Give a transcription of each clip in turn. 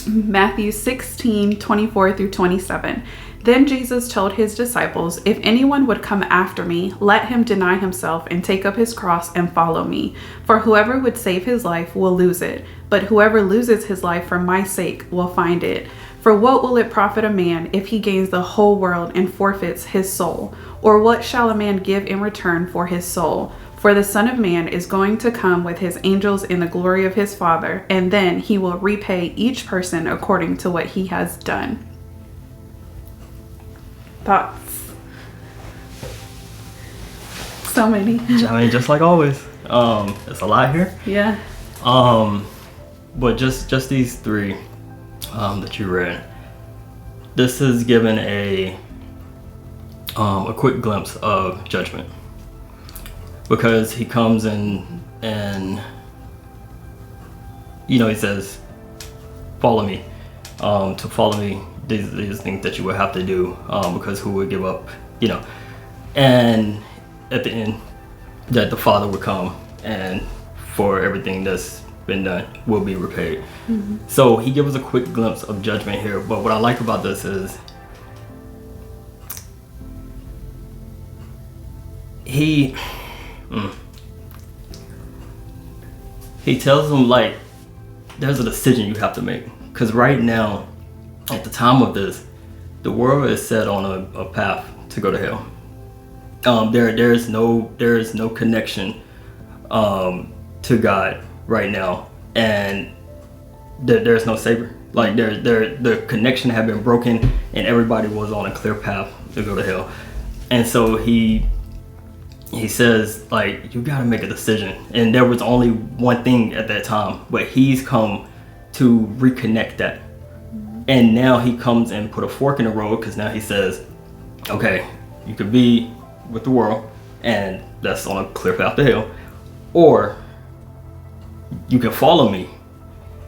Matthew 16:24-27. Then Jesus told his disciples, "If anyone would come after me, let him deny himself and take up his cross and follow me. For whoever would save his life will lose it, but whoever loses his life for my sake will find it. For what will it profit a man if he gains the whole world and forfeits his soul? Or what shall a man give in return for his soul? For the Son of Man is going to come with his angels in the glory of his Father, and then he will repay each person according to what he has done." Thoughts? So many. I mean, just like always, it's a lot here. Yeah. But just these three that you read, this is given a quick glimpse of judgment, because he comes in and he says, "Follow me." To follow me, these things that you would have to do, because who would give up, and at the end that the Father would come and for everything that's been done will be repaid. Mm-hmm. So he gives us a quick glimpse of judgment here, but what I like about this is he tells them, like, there's a decision you have to make, because right now at the time of this, the world is set on a path to go to hell. There is no connection to God right now, and there's no savior. Like the connection had been broken, and everybody was on a clear path to go to hell. And so he says, like, you got to make a decision, and there was only one thing at that time, but he's come to reconnect that. And now he comes and put a fork in the road, because now he says, okay, you could be with the world, and that's on a clear path to hell, or you can follow me.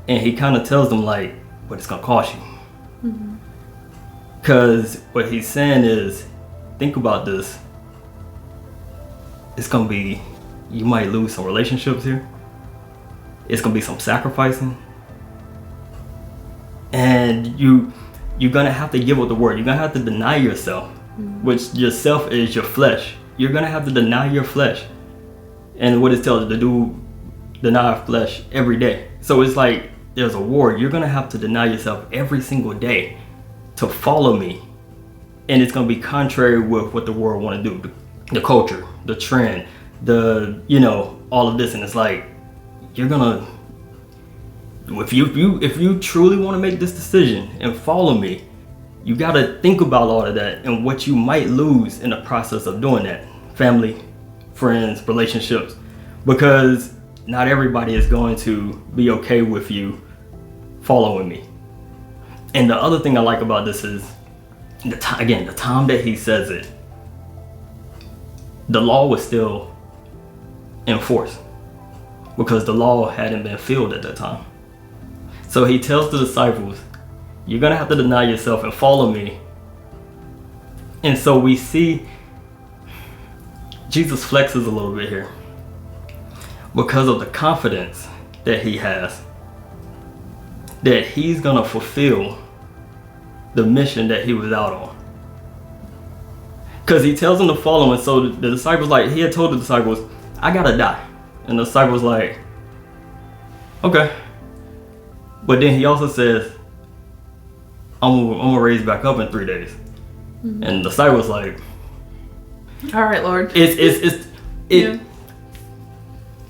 And he kind of tells them, like, but it's gonna cost you. Because what he's saying is, think about this. It's gonna be, you might lose some relationships here. It's gonna be some sacrificing. And you're gonna have to give up the word. You're gonna have to deny yourself, which yourself is your flesh. You're gonna have to deny your flesh, and what it tells you to do, deny our flesh every day. So it's like there's a war. You're gonna have to deny yourself every single day to follow me, and it's gonna be contrary with what the world want to do, the culture, the trend, all of this. And it's like, you're gonna, if you truly want to make this decision and follow me, you got to think about all of that and what you might lose in the process of doing that. Family, friends, relationships, because not everybody is going to be okay with you following me. And the other thing I like about this is, the time that he says it, the law was still in force, because the law hadn't been filled at that time. So he tells the disciples, you're gonna have to deny yourself and follow me. And so we see Jesus flexes a little bit here because of the confidence that he has that he's gonna fulfill the mission that he was out on. Because he tells them to follow him. And so the disciples, like, he had told the disciples, I gotta die. And the disciples like, okay. But then he also says, I'm gonna raise back up in 3 days. Mm-hmm. And the disciples like, all right, Lord. Yeah.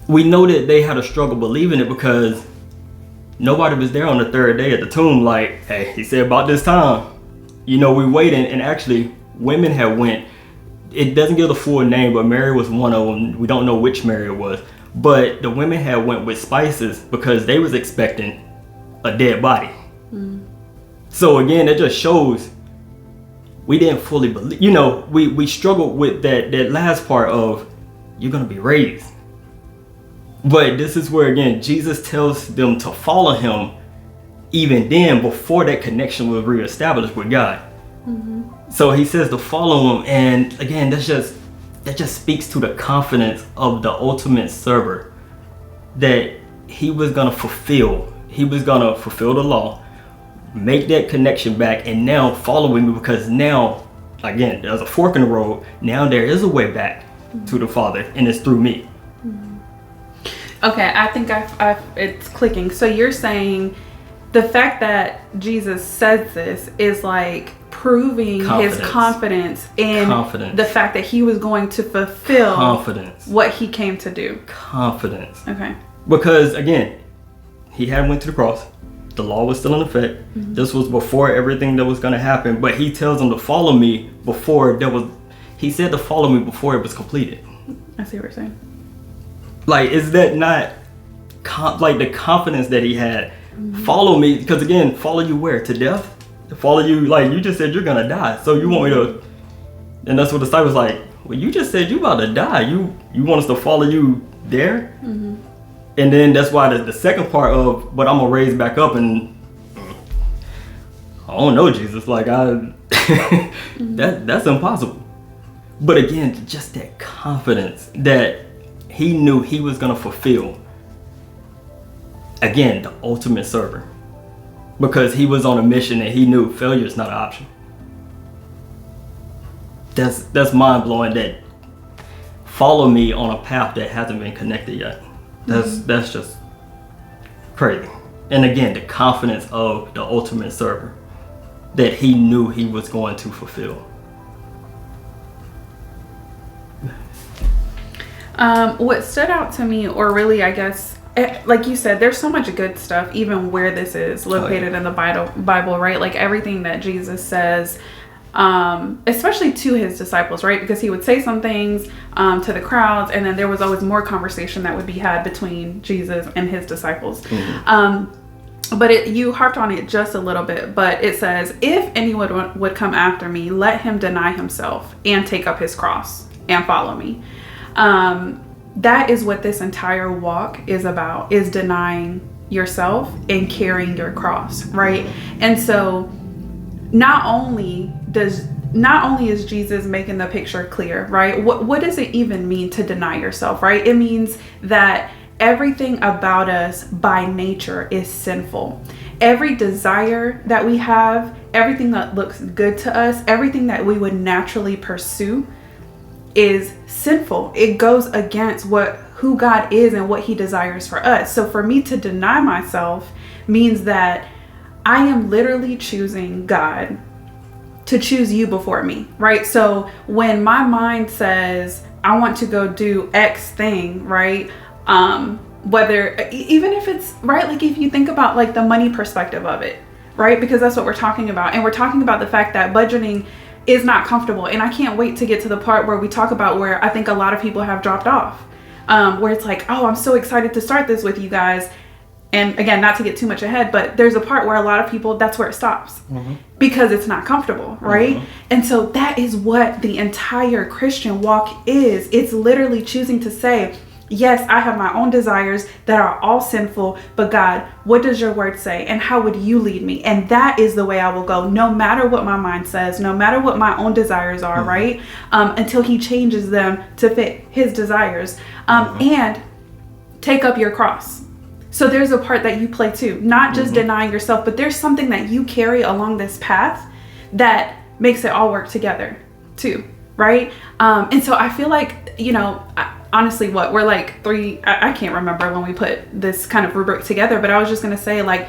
We know that they had a struggle believing it, because nobody was there on the third day at the tomb. Like, hey, he said about this time, we waiting. And actually, women had went. It doesn't give the full name, but Mary was one of them. We don't know which Mary it was, but the women had went with spices because they was expecting a dead body. So again, it just shows we didn't fully believe. We struggled with that last part of, you're gonna be raised. But this is where, again, Jesus tells them to follow him even then, before that connection was reestablished with God. Mm-hmm. So he says to follow him, and again, that just speaks to the confidence of the ultimate server, that he was gonna fulfill the law, make that connection back, and now follow me, because now, again, there's a fork in the road. Now there is a way back to the Father, and it's through me. Okay, I think it's clicking. So you're saying the fact that Jesus says this is like proving his confidence in the fact that he was going to fulfill what he came to do. Confidence. Okay. Because again, he had went to the cross. The law was still in effect. This was before everything that was going to happen. But he tells them to follow me before there was. He said to follow me before it was completed. I see what you're saying. Like, is that not like the confidence that he had? Follow me, because again, follow you where? To death? Follow you, like you just said you're gonna die. So you want me to? And that's what the disciples like. Well, you just said you about to die. You want us to follow you there? And then that's why the second part of, but I'm gonna raise back up, and I don't know, Jesus. Like that's impossible. But again, just that confidence that he knew he was gonna fulfill. Again, the ultimate server, because he was on a mission and he knew failure is not an option. That's mind blowing. That follow me on a path that hasn't been connected yet. That's just crazy. And again, the confidence of the ultimate server that he knew he was going to fulfill. What stood out to me, or really, I guess, like you said, there's so much good stuff, even where this is located in the Bible, right? Like everything that Jesus says, especially to his disciples, right? Because he would say some things to the crowds, and then there was always more conversation that would be had between Jesus and his disciples. But you harped on it just a little bit, but it says, if anyone would come after me, let him deny himself and take up his cross and follow me. That is what this entire walk is about, is denying yourself and carrying your cross, right? And so not only is Jesus making the picture clear, right? What does it even mean to deny yourself, right? It means that everything about us by nature is sinful. Every desire that we have, everything that looks good to us, everything that we would naturally pursue is sinful. It goes against who God is and what he desires for us. So for me to deny myself means that I am literally choosing God to choose you before me, right? So when my mind says I want to go do X thing, right? Whether, even if it's, right, like if you think about like the money perspective of it, right? Because that's what we're talking about. And we're talking about the fact that budgeting is not comfortable. And I can't wait to get to the part where we talk about where I think a lot of people have dropped off, where it's like, oh, I'm so excited to start this with you guys. And again, not to get too much ahead, but there's a part where a lot of people, that's where it stops because it's not comfortable, right? And so that is what the entire Christian walk is. It's literally choosing to say, yes, I have my own desires that are all sinful, but God, what does your word say? And how would you lead me? And that is the way I will go, no matter what my mind says, no matter what my own desires are, right? Until he changes them to fit his desires. And take up your cross. So there's a part that you play too, not just denying yourself, but there's something that you carry along this path that makes it all work together too, right? And so I feel like, you know, honestly, we're like I can't remember when we put this kind of rubric together, but I was just going to say, like,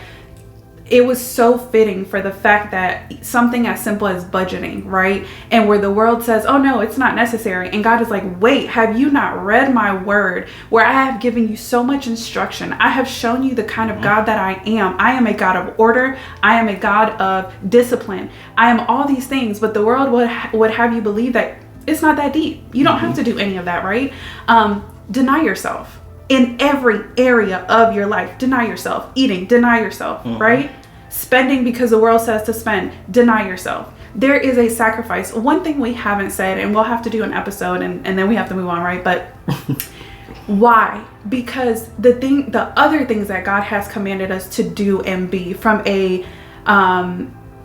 it was so fitting for the fact that something as simple as budgeting, right? And where the world says, oh no, it's not necessary. And God is like, wait, have you not read my word where I have given you so much instruction? I have shown you the kind of God that I am. I am a God of order. I am a God of discipline. I am all these things, but the world would have you believe that it's not that deep. You don't have to do any of that, right? Deny yourself. In every area of your life, deny yourself. Eating, deny yourself, right? Spending because the world says to spend, deny yourself. There is a sacrifice. One thing we haven't said, and we'll have to do an episode and then we have to move on, right? But why? Because the other things that God has commanded us to do and be from a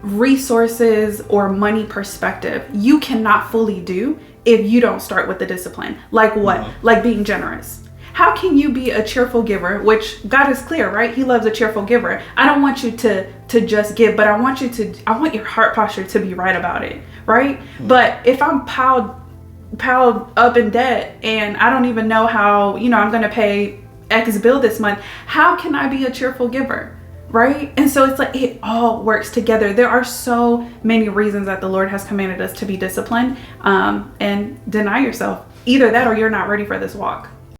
resources or money perspective, you cannot fully do if you don't start with the discipline. Like what? Like being generous. How can you be a cheerful giver, which God is clear, right? He loves a cheerful giver. I don't want you to just give, but I want your heart posture to be right about it, right? But if I'm piled up in debt and I don't even know how, I'm going to pay X bill this month, how can I be a cheerful giver? Right? And so it's like it all works together. There are so many reasons that the Lord has commanded us to be disciplined, and deny yourself. Either that or you're not ready for this walk.